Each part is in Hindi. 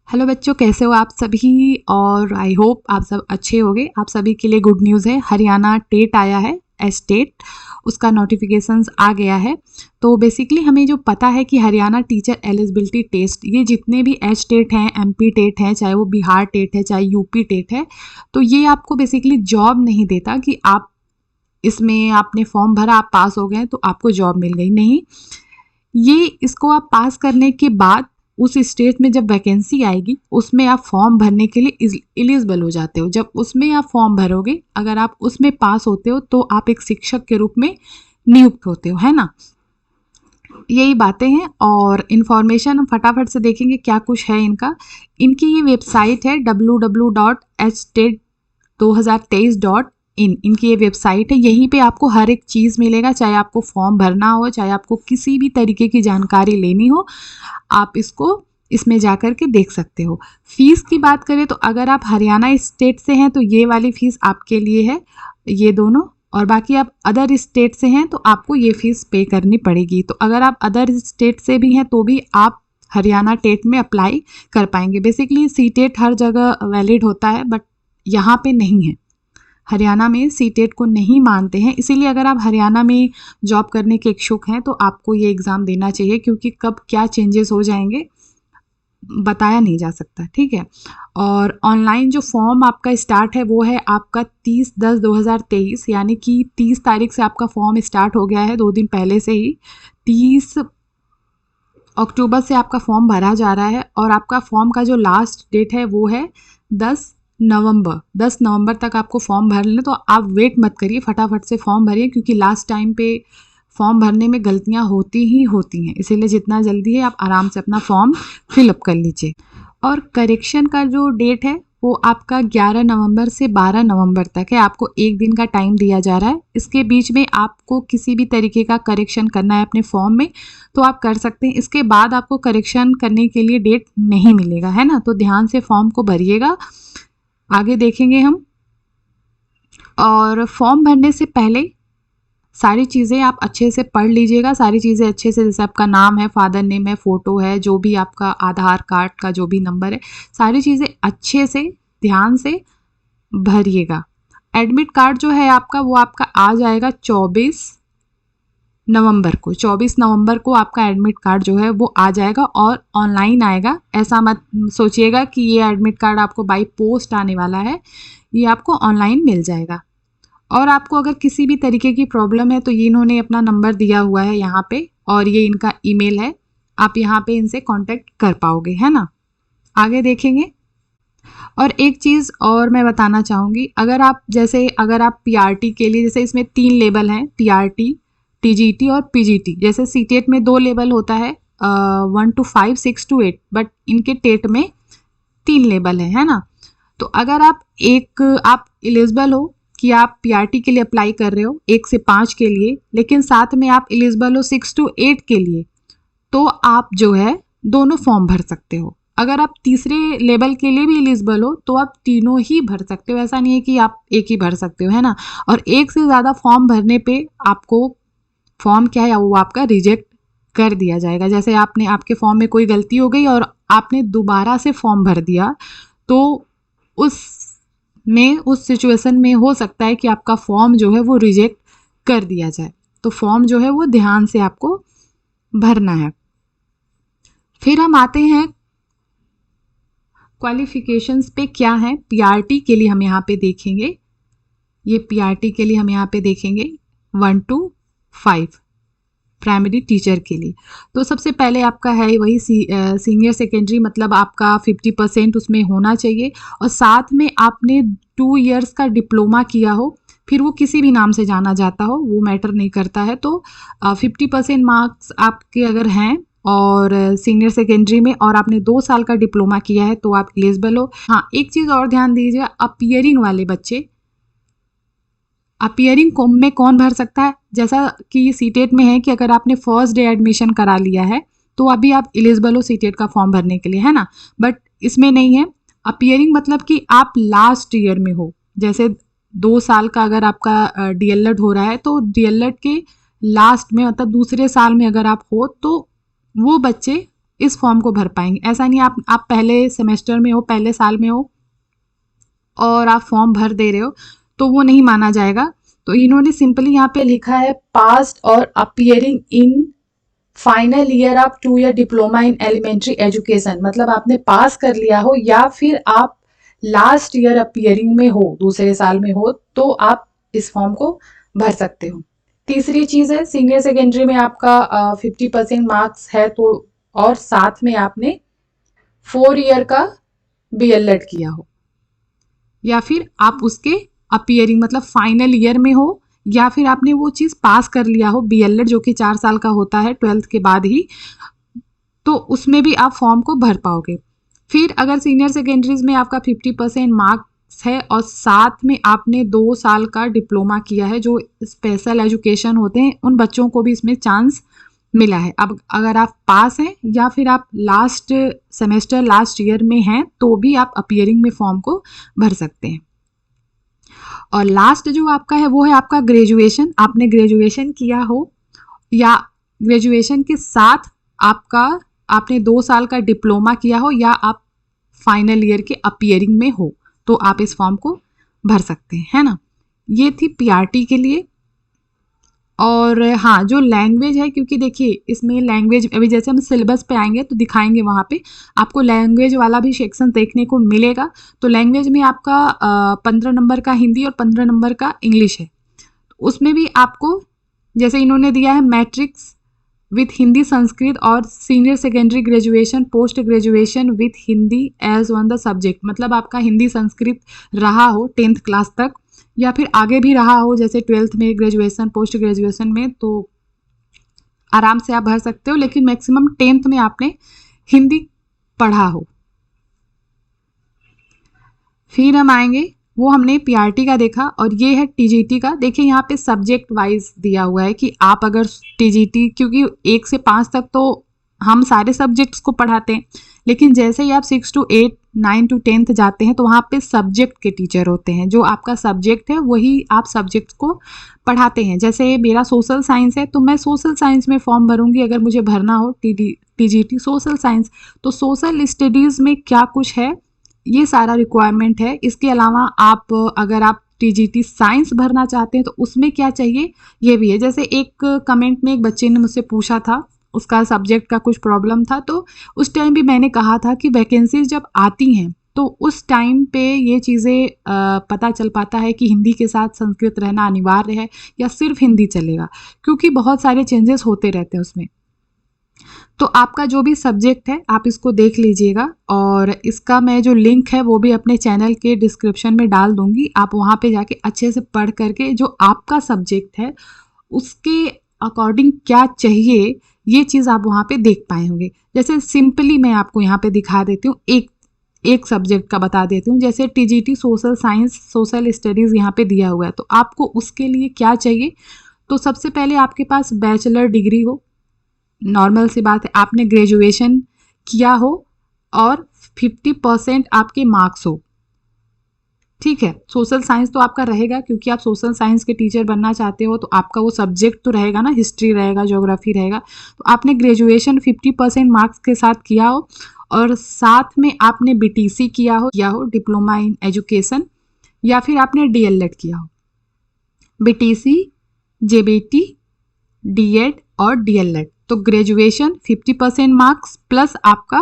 हेलो बच्चों, कैसे हो आप सभी। और आई होप आप सब अच्छे होंगे। आप सभी के लिए गुड न्यूज़ है, हरियाणा टेट आया है, एस्टेट, उसका नोटिफिकेशंस आ गया है। तो बेसिकली हमें जो पता है कि हरियाणा टीचर एलिजिबिलिटी टेस्ट, ये जितने भी एच टेट हैं, एमपी टेट हैं, चाहे वो बिहार टेट है, चाहे यूपी टेट है, तो ये आपको बेसिकली जॉब नहीं देता कि आप इसमें आपने फॉर्म भरा, आप पास हो गए तो आपको जॉब मिल गई, नहीं। ये इसको आप पास करने के बाद उस स्टेट में जब वैकेंसी आएगी उसमें आप फॉर्म भरने के लिए एलिजिबल हो जाते हो। जब उसमें आप फॉर्म भरोगे, अगर आप उसमें पास होते हो तो आप एक शिक्षक के रूप में नियुक्त होते हो, है ना। यही बातें हैं और इन्फॉर्मेशन हम फटाफट से देखेंगे क्या कुछ है इनका। इनकी ये वेबसाइट है www.hstate2023.in। इनकी ये वेबसाइट है, यहीं पे आपको हर एक चीज़ मिलेगा, चाहे आपको फॉर्म भरना हो, चाहे आपको किसी भी तरीके की जानकारी लेनी हो, आप इसको इसमें जा कर के देख सकते हो। फीस की बात करें तो अगर आप हरियाणा स्टेट से हैं तो ये वाली फ़ीस आपके लिए है, ये दोनों। और बाकी आप अदर स्टेट से हैं तो आपको ये फ़ीस पे करनी पड़ेगी। तो अगर आप अदर स्टेट से भी हैं तो भी आप हरियाणा टेट में अप्लाई कर पाएंगे। बेसिकली सी टेट हर जगह वैलिड होता है, बट यहाँ पे नहीं है। हरियाणा में सी टेट को नहीं मानते हैं, इसीलिए अगर आप हरियाणा में जॉब करने के इच्छुक हैं तो आपको ये एग्ज़ाम देना चाहिए, क्योंकि कब क्या चेंजेस हो जाएंगे बताया नहीं जा सकता, ठीक है। और ऑनलाइन जो फॉर्म आपका स्टार्ट है वो है आपका 30/10/2023, यानी कि 30 तारीख से आपका फॉर्म स्टार्ट हो गया है, 2 दिन पहले से ही। 30 अक्टूबर से आपका फॉर्म भरा जा रहा है और आपका फॉर्म का जो लास्ट डेट है वो है 10 नवंबर तक आपको फॉर्म भर लें। तो आप वेट मत करिए, फटाफट से फॉर्म भरिए, क्योंकि लास्ट टाइम पे फॉर्म भरने में गलतियां होती हैं, इसीलिए जितना जल्दी है आप आराम से अपना फॉर्म फिलअप कर लीजिए। और करेक्शन का जो डेट है वो आपका 11 नवंबर से 12 नवंबर तक है, आपको एक दिन का टाइम दिया जा रहा है। इसके बीच में आपको किसी भी तरीके का करेक्शन करना है अपने फॉर्म में तो आप कर सकते हैं। इसके बाद आपको करेक्शन करने के लिए डेट नहीं मिलेगा, है ना। तो ध्यान से फॉर्म को भरिएगा। आगे देखेंगे हम। और फॉर्म भरने से पहले सारी चीज़ें आप अच्छे से पढ़ लीजिएगा, सारी चीज़ें अच्छे से, जैसे आपका नाम है, फादर नेम है, फ़ोटो है, जो भी आपका आधार कार्ड का जो भी नंबर है, सारी चीज़ें अच्छे से ध्यान से भरिएगा। एडमिट कार्ड जो है आपका वो आपका आ जाएगा 24 नवंबर को। 24 नवंबर को आपका एडमिट कार्ड जो है वो आ जाएगा और ऑनलाइन आएगा। ऐसा मत सोचिएगा कि ये एडमिट कार्ड आपको बाई पोस्ट आने वाला है, ये आपको ऑनलाइन मिल जाएगा। और आपको अगर किसी भी तरीके की प्रॉब्लम है तो ये इन्होंने अपना नंबर दिया हुआ है यहाँ पे, और ये इनका ईमेल है, आप यहाँ पे इनसे कांटेक्ट कर पाओगे, है ना। आगे देखेंगे। और एक चीज़ और मैं बताना चाहूँगी, अगर आप पीआरटी के लिए, जैसे इसमें 3 लेवल हैं, पीआरटी, टीजीटी और पीजीटी। जैसे सीटेट में 2 लेवल होता है, 1 to 5, 6 to 8, बट इनके टेट में 3 लेवल है ना। तो अगर आप एलिजिबल हो कि आप पीआरटी के लिए अप्लाई कर रहे हो 1 से 5 के लिए, लेकिन साथ में आप एलिजिबल हो 6 to 8 के लिए, तो आप जो है दोनों फॉर्म भर सकते हो। अगर आप तीसरे लेवल के लिए भी एलिजिबल हो तो आप तीनों ही भर सकते हो, ऐसा नहीं है कि आप एक ही भर सकते हो, है ना। और एक से ज़्यादा फॉर्म भरने पे आपको फॉर्म क्या है वो आपका रिजेक्ट कर दिया जाएगा। जैसे आपके फॉर्म में कोई गलती हो गई और आपने दोबारा से फॉर्म भर दिया, तो उस सिचुएशन में हो सकता है कि आपका फॉर्म जो है वो रिजेक्ट कर दिया जाए। तो फॉर्म जो है वो ध्यान से आपको भरना है। फिर हम आते हैं क्वालिफिकेशंस पे क्या है। पीआरटी के लिए हम यहाँ पे देखेंगे, ये पीआरटी के लिए हम यहाँ पे देखेंगे 1 to 5 प्राइमरी टीचर के लिए। तो सबसे पहले आपका है वही सीनियर सेकेंडरी, मतलब आपका 50% उसमें होना चाहिए, और साथ में आपने 2 इयर्स का डिप्लोमा किया हो, फिर वो किसी भी नाम से जाना जाता हो, वो मैटर नहीं करता है। तो 50% मार्क्स आपके अगर हैं और सीनियर सेकेंडरी में, और आपने 2 साल का डिप्लोमा किया है, तो आप एलिजिबल हो। हाँ, एक चीज़ और ध्यान दीजिए, अपीयरिंग वाले बच्चे, अपीयरिंग में कौन भर सकता है, जैसा कि सीटेट में है कि अगर आपने फर्स्ट डे एडमिशन करा लिया है तो अभी आप एलिजिबल हो सीटेट का फॉर्म भरने के लिए, है ना। बट इसमें नहीं है। अपीयरिंग मतलब कि आप लास्ट ईयर में हो, जैसे 2 साल का अगर आपका डीएलएड हो रहा है तो डीएलएड के लास्ट में, मतलब दूसरे साल में अगर आप हो, तो वो बच्चे इस फॉर्म को भर पाएंगे। ऐसा नहीं आप पहले सेमेस्टर में हो, पहले साल में हो और आप फॉर्म भर दे रहे हो तो वो नहीं माना जाएगा। तो इन्होंने सिंपली यहाँ पे लिखा है पास्ट और appearing in final year of 2 year diploma in elementary education, मतलब आपने पास कर लिया हो या फिर आप लास्ट ईयर अपीयरिंग में हो, दूसरे साल में हो, तो आप इस फॉर्म को भर सकते हो। तीसरी चीज है सीनियर सेकेंडरी में आपका 50% मार्क्स है तो, और साथ में आपने 4 ईयर का BLED किया हो, या फिर आप उसके अपीयरिंग मतलब फाइनल ईयर में हो, या फिर आपने वो चीज़ पास कर लिया हो BLED जो कि 4 साल का होता है 12th के बाद ही, तो उसमें भी आप फॉर्म को भर पाओगे। फिर अगर सीनियर सेकेंडरीज में आपका 50% मार्क्स है और साथ में आपने 2 साल का डिप्लोमा किया है, जो स्पेशल एजुकेशन होते हैं उन बच्चों को भी इसमें चांस मिला है। अब अगर आप पास हैं या फिर आप लास्ट सेमेस्टर लास्ट ईयर में हैं तो भी आप अपीयरिंग में फॉर्म को भर सकते हैं। और लास्ट जो आपका है वो है आपका ग्रेजुएशन। आपने ग्रेजुएशन किया हो या ग्रेजुएशन के साथ आपने 2 साल का डिप्लोमा किया हो या आप फाइनल ईयर के अपीयरिंग में हो तो आप इस फॉर्म को भर सकते हैं, है ना। ये थी PRT के लिए। और हाँ, जो लैंग्वेज है, क्योंकि देखिए इसमें लैंग्वेज अभी जैसे हम सिलेबस पे आएंगे तो दिखाएंगे, वहाँ पे आपको लैंग्वेज वाला भी सेक्शन देखने को मिलेगा। तो लैंग्वेज में आपका 15 नंबर का हिंदी और 15 नंबर का इंग्लिश है। उसमें भी आपको जैसे इन्होंने दिया है मैट्रिक्स विथ हिंदी संस्कृत और senior secondary graduation post graduation with Hindi as one the subject, मतलब आपका हिंदी संस्कृत रहा हो 10th क्लास तक या फिर आगे भी रहा हो जैसे 12th में ग्रेजुएशन पोस्ट ग्रेजुएशन में, तो आराम से आप भर सकते हो, लेकिन मैक्सिमम 10th में आपने हिंदी पढ़ा हो। फिर हम आएंगे, वो हमने PRT का देखा, और ये है TGT का। देखिए यहाँ पे सब्जेक्ट वाइज दिया हुआ है कि आप अगर TGT, क्योंकि 1 से 5 तक तो हम सारे सब्जेक्ट्स को पढ़ाते हैं, लेकिन जैसे ही आप 6 to 8 9 to 10th जाते हैं तो वहाँ पे सब्जेक्ट के टीचर होते हैं, जो आपका सब्जेक्ट है वही आप सब्जेक्ट को पढ़ाते हैं। जैसे मेरा सोशल साइंस है तो मैं सोशल साइंस में फॉर्म भरूंगी अगर मुझे भरना हो TGT सोशल साइंस, तो सोशल स्टडीज़ में क्या कुछ है ये सारा रिक्वायरमेंट है। इसके अलावा आप अगर आप TGT साइंस भरना चाहते हैं तो उसमें क्या चाहिए ये भी है। जैसे एक कमेंट में एक बच्चे ने मुझसे पूछा था, उसका सब्जेक्ट का कुछ प्रॉब्लम था, तो उस टाइम भी मैंने कहा था कि वैकेंसीज जब आती हैं तो उस टाइम पे ये चीज़ें पता चल पाता है कि हिंदी के साथ संस्कृत रहना अनिवार्य है या सिर्फ हिंदी चलेगा, क्योंकि बहुत सारे चेंजेस होते रहते हैं उसमें। तो आपका जो भी सब्जेक्ट है आप इसको देख लीजिएगा, और इसका मैं जो लिंक है वो भी अपने चैनल के डिस्क्रिप्शन में डाल दूंगी। आप वहाँ पे जाके अच्छे से पढ़ करके जो आपका सब्जेक्ट है उसके अकॉर्डिंग क्या चाहिए ये चीज़ आप वहाँ पे देख पाए होंगे। जैसे सिंपली मैं आपको यहाँ पे दिखा देती हूँ, एक सब्जेक्ट का बता देती हूँ। जैसे TGT social science social studies यहाँ पे दिया हुआ है, तो आपको उसके लिए क्या चाहिए। तो सबसे पहले आपके पास बैचलर डिग्री हो, नॉर्मल सी बात है, आपने ग्रेजुएशन किया हो और 50% आपके मार्क्स हो, ठीक है। सोशल साइंस तो आपका रहेगा क्योंकि आप सोशल साइंस के टीचर बनना चाहते हो, तो आपका वो सब्जेक्ट तो रहेगा ना, हिस्ट्री रहेगा, ज्योग्राफी रहेगा। तो आपने ग्रेजुएशन 50% मार्क्स के साथ किया हो और साथ में आपने BTC किया हो डिप्लोमा इन एजुकेशन, या फिर आपने DLED किया हो। BTC, JBT, DED और DLED। तो ग्रेजुएशन 50% मार्क्स प्लस आपका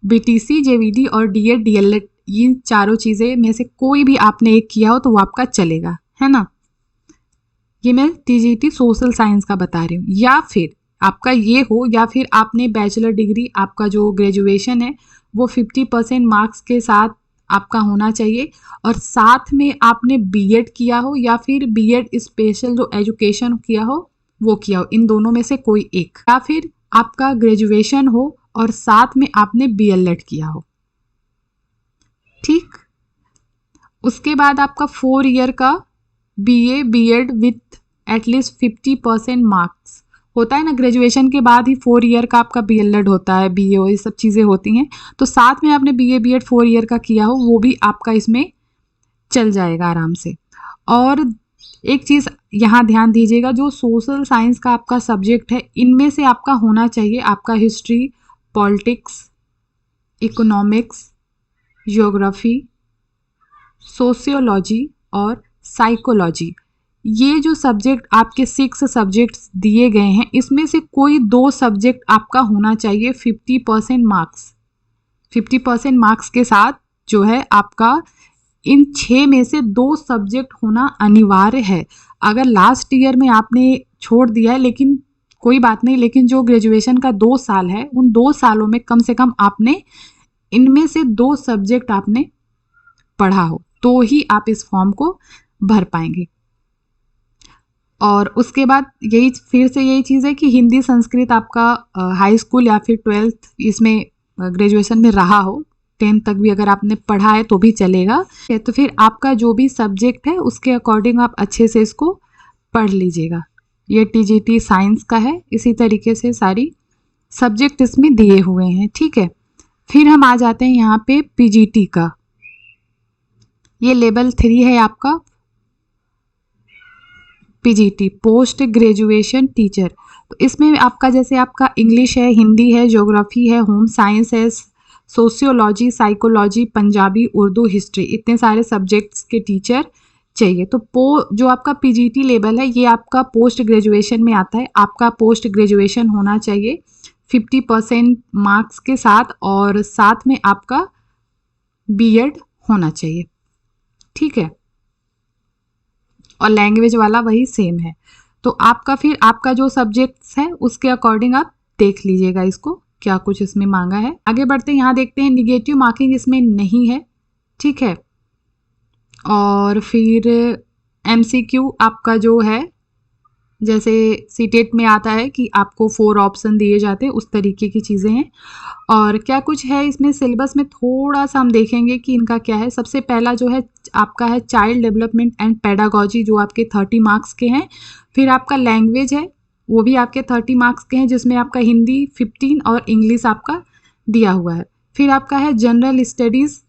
BTC, JBT और DED, DLED, ये चारों चीज़ें में से कोई भी आपने एक किया हो तो वो आपका चलेगा, है ना। ये मैं TGT सोशल साइंस का बता रही हूँ। या फिर आपका ये हो, या फिर आपने बैचलर डिग्री, आपका जो ग्रेजुएशन है वो 50% मार्क्स के साथ आपका होना चाहिए, और साथ में आपने BEd किया हो या फिर BEd स्पेशल जो एजुकेशन किया हो वो किया हो, इन दोनों में से कोई एक। या फिर आपका ग्रेजुएशन हो और साथ में आपने BLED किया हो, ठीक। उसके बाद आपका 4 ईयर का BA BEd with at least 50% marks होता है ना। ग्रेजुएशन के बाद ही 4 ईयर का आपका BLED होता है, BA, ये सब चीज़ें होती हैं। तो साथ में आपने BA BEd 4 ईयर का किया हो वो भी आपका इसमें चल जाएगा आराम से। और एक चीज़ यहाँ ध्यान दीजिएगा, जो सोशल साइंस का आपका सब्जेक्ट है इनमें से आपका होना चाहिए आपका history, politics, economics, geography, sociology और साइकोलॉजी। ये जो सब्जेक्ट आपके 6 सब्जेक्ट्स दिए गए हैं, इसमें से कोई 2 सब्जेक्ट आपका होना चाहिए 50% मार्क्स। 50% मार्क्स के साथ जो है आपका इन 6 में से 2 सब्जेक्ट होना अनिवार्य है। अगर लास्ट ईयर में आपने छोड़ दिया है, लेकिन कोई बात नहीं, लेकिन जो ग्रेजुएशन का 2 साल है, उन 2 सालों में कम से कम आपने इनमें से 2 सब्जेक्ट आपने पढ़ा हो, तो ही आप इस फॉर्म को भर पाएंगे। और उसके बाद यही फिर से यही चीज़ है कि हिंदी संस्कृत आपका हाई स्कूल या फिर 12th इसमें ग्रेजुएशन में रहा हो, 10th तक भी अगर आपने पढ़ा है तो भी चलेगा। तो फिर आपका जो भी सब्जेक्ट है उसके अकॉर्डिंग आप अच्छे से इसको पढ़ लीजिएगा। ये टीजीटी साइंस का है, इसी तरीके से सारी सब्जेक्ट इसमें दिए हुए हैं, ठीक है। फिर हम आ जाते हैं यहाँ पे पीजीटी का। ये लेवल 3 है आपका पीजीटी, पोस्ट ग्रेजुएशन टीचर। तो इसमें आपका जैसे आपका इंग्लिश है, हिंदी है, ज्योग्राफी है, होम साइंस है, sociology, psychology, Punjabi, Urdu, history, इतने सारे सब्जेक्ट्स के टीचर चाहिए। तो जो आपका पीजीटी लेवल है ये आपका पोस्ट ग्रेजुएशन में आता है। आपका पोस्ट ग्रेजुएशन होना चाहिए 50% मार्क्स के साथ, और साथ में आपका बीएड होना चाहिए, ठीक है। और लैंग्वेज वाला वही सेम है। तो आपका फिर आपका जो सब्जेक्ट्स है उसके अकॉर्डिंग आप देख लीजिएगा इसको क्या कुछ इसमें मांगा है। आगे बढ़ते हैं, यहाँ देखते हैं निगेटिव मार्किंग इसमें नहीं है, ठीक है। और फिर एमसीक्यू आपका जो है जैसे सीटेट में आता है कि आपको 4 ऑप्शन दिए जाते हैं, उस तरीके की चीज़ें हैं। और क्या कुछ है इसमें सिलेबस में थोड़ा सा हम देखेंगे कि इनका क्या है। सबसे पहला जो है आपका है चाइल्ड डेवलपमेंट एंड पेडागॉजी, जो आपके 30 मार्क्स के हैं। फिर आपका लैंग्वेज है, वो भी आपके 30 मार्क्स के हैं, जिसमें आपका हिंदी 15 और इंग्लिश आपका दिया हुआ है। फिर आपका है जनरल स्टडीज़,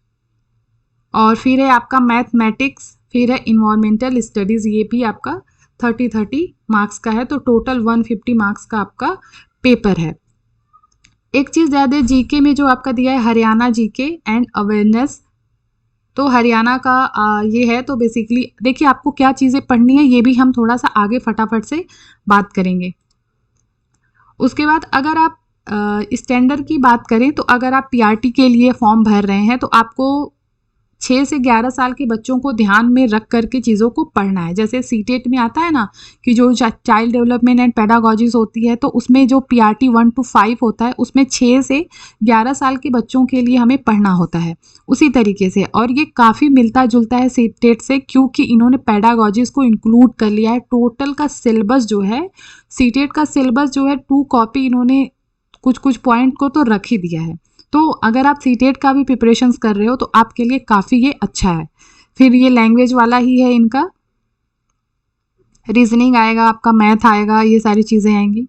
और फिर है आपका मैथमेटिक्स, फिर है इन्वायरमेंटल स्टडीज़, ये भी आपका 30 मार्क्स का है। तो टोटल 150 मार्क्स का आपका पेपर है। एक चीज़ ज़्यादा जीके में जो आपका दिया है हरियाणा जीके एंड अवेयरनेस, तो हरियाणा का ये है। तो बेसिकली देखिए आपको क्या चीज़ें पढ़नी है ये भी हम थोड़ा सा आगे फटाफट से बात करेंगे। उसके बाद अगर आप स्टैंडर्ड की बात करें तो अगर आप पीआरटी के लिए फॉर्म भर रहे हैं तो आपको 6 से 11 साल के बच्चों को ध्यान में रख करके चीज़ों को पढ़ना है। जैसे सीटेट में आता है ना कि जो चाइल्ड डेवलपमेंट एंड पेडागॉजीज होती है, तो उसमें जो पीआरटी 1 to 5 होता है उसमें 6 से 11 साल के बच्चों के लिए हमें पढ़ना होता है उसी तरीके से। और ये काफ़ी मिलता जुलता है सीटेट से, क्योंकि इन्होंने पेडागॉजीज को इंक्लूड कर लिया है। टोटल का सिलेबस जो है, सीटेट का सिलेबस जो है 2 कॉपी इन्होंने कुछ पॉइंट को तो रख ही दिया है। तो अगर आप सीटेट का भी प्रिपरेशंस कर रहे हो तो आपके लिए काफ़ी ये अच्छा है। फिर ये लैंग्वेज वाला ही है, इनका रीजनिंग आएगा, आपका मैथ आएगा, ये सारी चीज़ें आएंगी।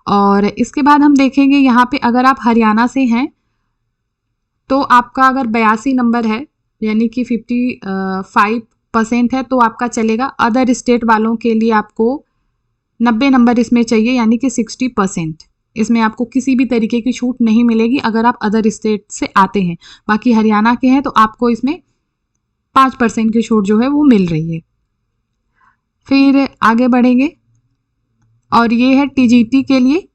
और इसके बाद हम देखेंगे यहाँ पे अगर आप हरियाणा से हैं तो आपका अगर 82 नंबर है यानी कि 55% है तो आपका चलेगा। अदर स्टेट वालों के लिए आपको 90 नंबर इसमें चाहिए यानी कि 60%। इसमें आपको किसी भी तरीके की छूट नहीं मिलेगी अगर आप अदर स्टेट से आते हैं। बाकी हरियाणा के हैं तो आपको इसमें 5% की छूट जो है वो मिल रही है। फिर आगे बढ़ेंगे और ये है टीजीटी के लिए।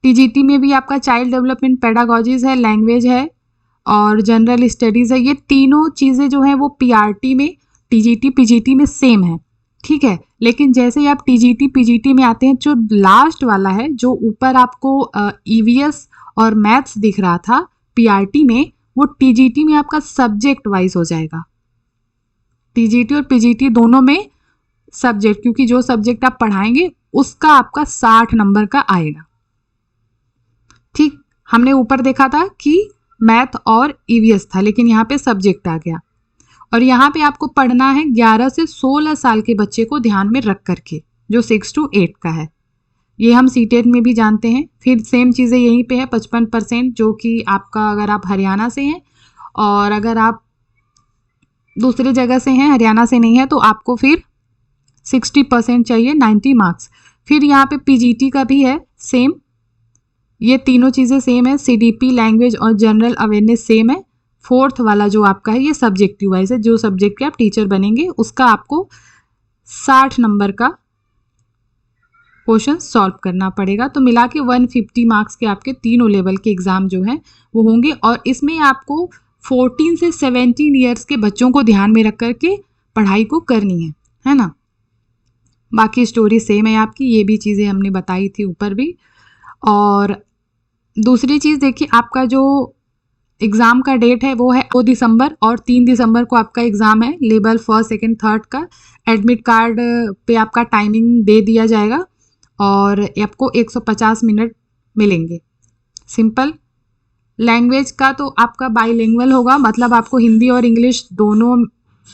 टीजीटी में भी आपका चाइल्ड डेवलपमेंट पेडागॉजीज है, लैंग्वेज है और जनरल स्टडीज़ है। ये तीनों चीज़ें जो हैं वो पीआरटी में, टीजीटी पीजीटी में सेम है, ठीक है। लेकिन जैसे ही आप टीजीटी पीजीटी में आते हैं, जो लास्ट वाला है, जो ऊपर आपको ईवीएस और मैथ्स दिख रहा था पीआरटी में, वो टीजीटी में आपका सब्जेक्ट वाइज हो जाएगा। टीजीटी और पीजीटी दोनों में सब्जेक्ट, क्योंकि जो सब्जेक्ट आप पढ़ाएंगे उसका आपका 60 नंबर का आएगा, ठीक। हमने ऊपर देखा था कि मैथ और ईवीएस था, लेकिन यहाँ पे सब्जेक्ट आ गया। और यहाँ पे आपको पढ़ना है 11 से 16 साल के बच्चे को ध्यान में रख करके, जो 6 to 8 का है। ये हम सीटेट में भी जानते हैं। फिर सेम चीज़ें यहीं पे है 55%, जो कि आपका अगर आप हरियाणा से हैं, और अगर आप दूसरी जगह से हैं, हरियाणा से नहीं है, तो आपको फिर 60% चाहिए, 90 मार्क्स। फिर यहाँ पे पीजीटी का भी है सेम, ये तीनों चीज़ें सेम है। CDP लैंग्वेज और जनरल अवेयरनेस सेम है। फोर्थ वाला जो आपका है ये सब्जेक्टिव वाइज है, जो सब्जेक्ट के आप टीचर बनेंगे उसका आपको 60 नंबर का क्वेश्चन सॉल्व करना पड़ेगा। तो मिला के 150 मार्क्स के आपके तीनों लेवल के एग्ज़ाम जो हैं वो होंगे, और इसमें आपको 14 से 17 ईयर्स के बच्चों को ध्यान में रख करके पढ़ाई को करनी है ना। बाकी स्टोरी सेम है आपकी, ये भी चीज़ें हमने बताई थी ऊपर भी। और दूसरी चीज़ देखिए, आपका जो एग्ज़ाम का डेट है वो है 2 दिसंबर और 3 दिसंबर को आपका एग्ज़ाम है लेवल 1, 2, 3 का। एडमिट कार्ड पे आपका टाइमिंग दे दिया जाएगा और आपको 150 मिनट मिलेंगे। सिंपल। लैंग्वेज का तो आपका बाईलिंगुअल होगा, मतलब आपको हिंदी और इंग्लिश दोनों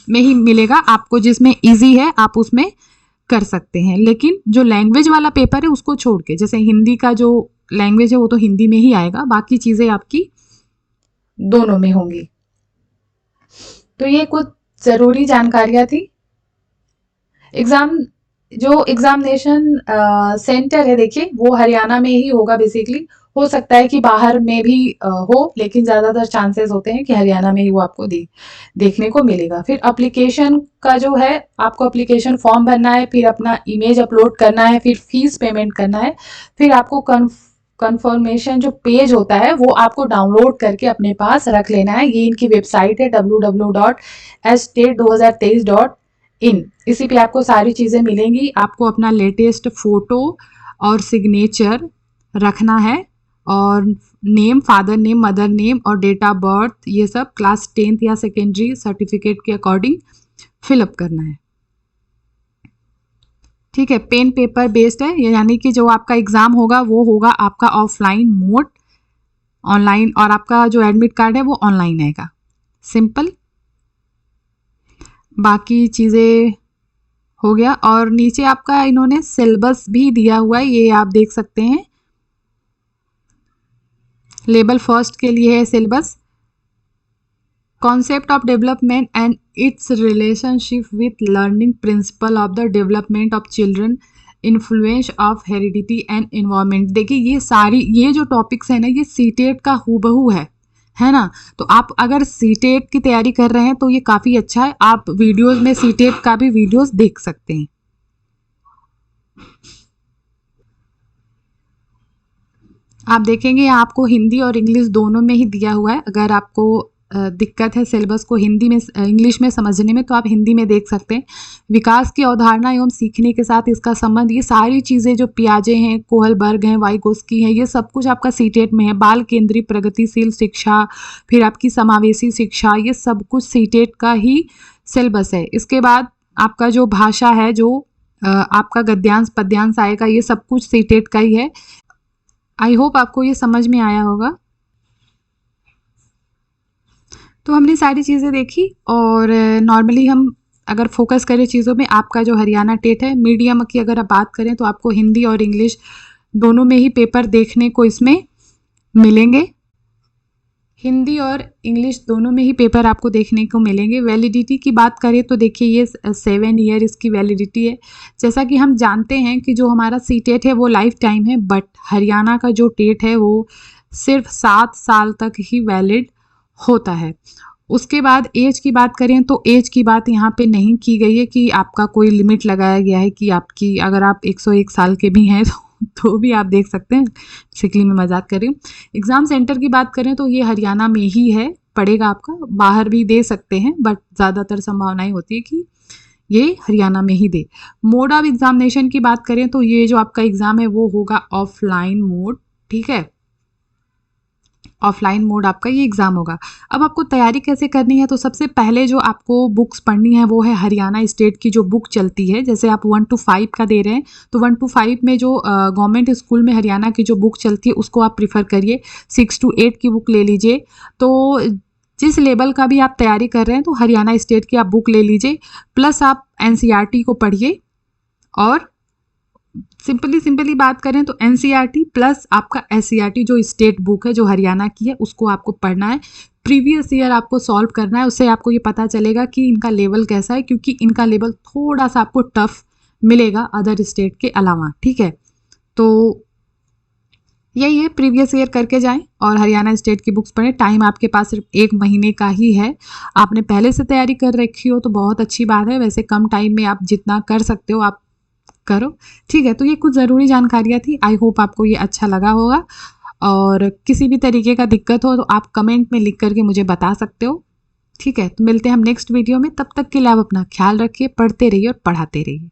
में ही मिलेगा। आपको जिसमें इजी है आप उसमें कर सकते हैं, लेकिन जो लैंग्वेज वाला पेपर है उसको छोड़ के, जैसे हिंदी का जो लैंग्वेज है वो तो हिंदी में ही आएगा, बाकी चीज़ें आपकी दोनों में होंगी। तो ये कुछ ज़रूरी जानकारियाँ थी। एग्ज़ाम जो एग्जामिनेशन सेंटर है देखिए वो हरियाणा में ही होगा बेसिकली। हो सकता है कि बाहर में भी हो, लेकिन ज़्यादातर चांसेस होते हैं कि हरियाणा में ही वो आपको देखने को मिलेगा। फिर एप्लीकेशन का जो है, आपको एप्लीकेशन फॉर्म भरना है, फिर अपना इमेज अपलोड करना है, फिर फीस पेमेंट करना है, फिर आपको कंफर्मेशन जो पेज होता है वो आपको डाउनलोड करके अपने पास रख लेना है। ये इनकी वेबसाइट है www.state2023.in। इसी पे आपको सारी चीज़ें मिलेंगी। आपको अपना लेटेस्ट फ़ोटो और सिग्नेचर रखना है, और name, father name, mother name और डेट ऑफ बर्थ, ये सब क्लास 10th या सेकेंडरी सर्टिफिकेट के अकॉर्डिंग फिलअप करना है। ठीक है, पेन पेपर बेस्ड है, यानी कि जो आपका एग्ज़ाम होगा वो होगा आपका ऑफलाइन मोड, ऑनलाइन, और आपका जो एडमिट कार्ड है वो ऑनलाइन आएगा। सिंपल। बाकी चीज़ें हो गया, और नीचे आपका इन्होंने सिलेबस भी दिया हुआ है, ये आप देख सकते हैं। लेवल 1 के लिए है syllabus. Concept of development and it's relationship with learning, principle of the development of children, influence of heredity and environment. देखिए ये जो टॉपिक्स है ना, ये सीटेट का हूबहू है ना। तो आप अगर सीटेट की तैयारी कर रहे हैं तो ये काफ़ी अच्छा है। आप वीडियोस में सीटेट का भी वीडियोस देख सकते हैं। आप देखेंगे आपको हिंदी और इंग्लिश दोनों में ही दिया हुआ है। अगर आपको दिक्कत है सिलेबस को हिंदी में इंग्लिश में समझने में, तो आप हिंदी में देख सकते हैं। विकास की अवधारणा एवं सीखने के साथ इसका संबंध, ये सारी चीज़ें जो पियाजे हैं, कोहलबर्ग हैं, वाइगोस्की हैं, ये सब कुछ आपका सीटेट में है। बाल केंद्रीय प्रगतिशील शिक्षा, फिर आपकी समावेशी शिक्षा, ये सब कुछ सीटेट का ही सिलेबस है। इसके बाद आपका जो भाषा है, जो आपका गद्यांश पद्यांश आएगा, ये सब कुछ सीटेट का ही है। आई होप आपको ये समझ में आया होगा। तो हमने सारी चीज़ें देखी, और नॉर्मली हम अगर फोकस करें चीज़ों में, आपका जो हरियाणा टेट है मीडियम की अगर आप बात करें तो आपको हिंदी और इंग्लिश दोनों में ही पेपर देखने को इसमें मिलेंगे। हिंदी और इंग्लिश दोनों में ही पेपर आपको देखने को मिलेंगे। वैलिडिटी की बात करें तो देखिए ये 7 ईयर इसकी वैलिडिटी है। जैसा कि हम जानते हैं कि जो हमारा सीटेट है वो लाइफ टाइम है, बट हरियाणा का जो टेट है वो सिर्फ 7 साल तक ही वैलिड होता है। उसके बाद एज की बात करें तो एज की बात यहाँ पे नहीं की गई है कि आपका कोई लिमिट लगाया गया है कि आपकी, अगर आप 101 साल के भी हैं तो भी आप देख सकते हैं। बेसिकली मैं मजाक कर रही हूँ। एग्ज़ाम सेंटर की बात करें तो ये हरियाणा में ही है, पड़ेगा आपका। बाहर भी दे सकते हैं, बट ज़्यादातर संभावनाएं होती है कि ये हरियाणा में ही दे। मोड ऑफ एग्जामिनेशन की बात करें तो ये जो आपका एग्ज़ाम है वो होगा ऑफलाइन मोड। ठीक है, ऑफलाइन मोड आपका ये एग्ज़ाम होगा। अब आपको तैयारी कैसे करनी है, तो सबसे पहले जो आपको बुक्स पढ़नी है वो है हरियाणा स्टेट की जो बुक चलती है। जैसे आप 1 to 5 का दे रहे हैं तो 1 to 5 में जो गवर्नमेंट स्कूल में हरियाणा की जो बुक चलती है उसको आप प्रीफर करिए। 6 to 8 की बुक ले लीजिए। तो जिस लेवल का भी आप तैयारी कर रहे हैं तो हरियाणा स्टेट की आप बुक ले लीजिए, प्लस आप NCERT को पढ़िए। और सिंपली बात करें तो NCERT प्लस आपका SCERT जो स्टेट बुक है जो हरियाणा की है उसको आपको पढ़ना है। प्रीवियस ईयर आपको सॉल्व करना है, उससे आपको ये पता चलेगा कि इनका लेवल कैसा है, क्योंकि इनका लेवल थोड़ा सा आपको टफ मिलेगा अदर स्टेट के अलावा। ठीक है, तो यही है, प्रीवियस ईयर करके जाएं और हरियाणा स्टेट की बुक्स पढ़ें। टाइम आपके पास सिर्फ 1 महीने का ही है। आपने पहले से तैयारी कर रखी हो तो बहुत अच्छी बात है। वैसे कम टाइम में आप जितना कर सकते हो आप करो। ठीक है, तो ये कुछ ज़रूरी जानकारियाँ थी। आई होप आपको ये अच्छा लगा होगा, और किसी भी तरीके का दिक्कत हो तो आप कमेंट में लिख करके मुझे बता सकते हो। ठीक है, तो मिलते हैं हम नेक्स्ट वीडियो में। तब तक के लिए आप अपना ख्याल रखिए, पढ़ते रहिए और पढ़ाते रहिए।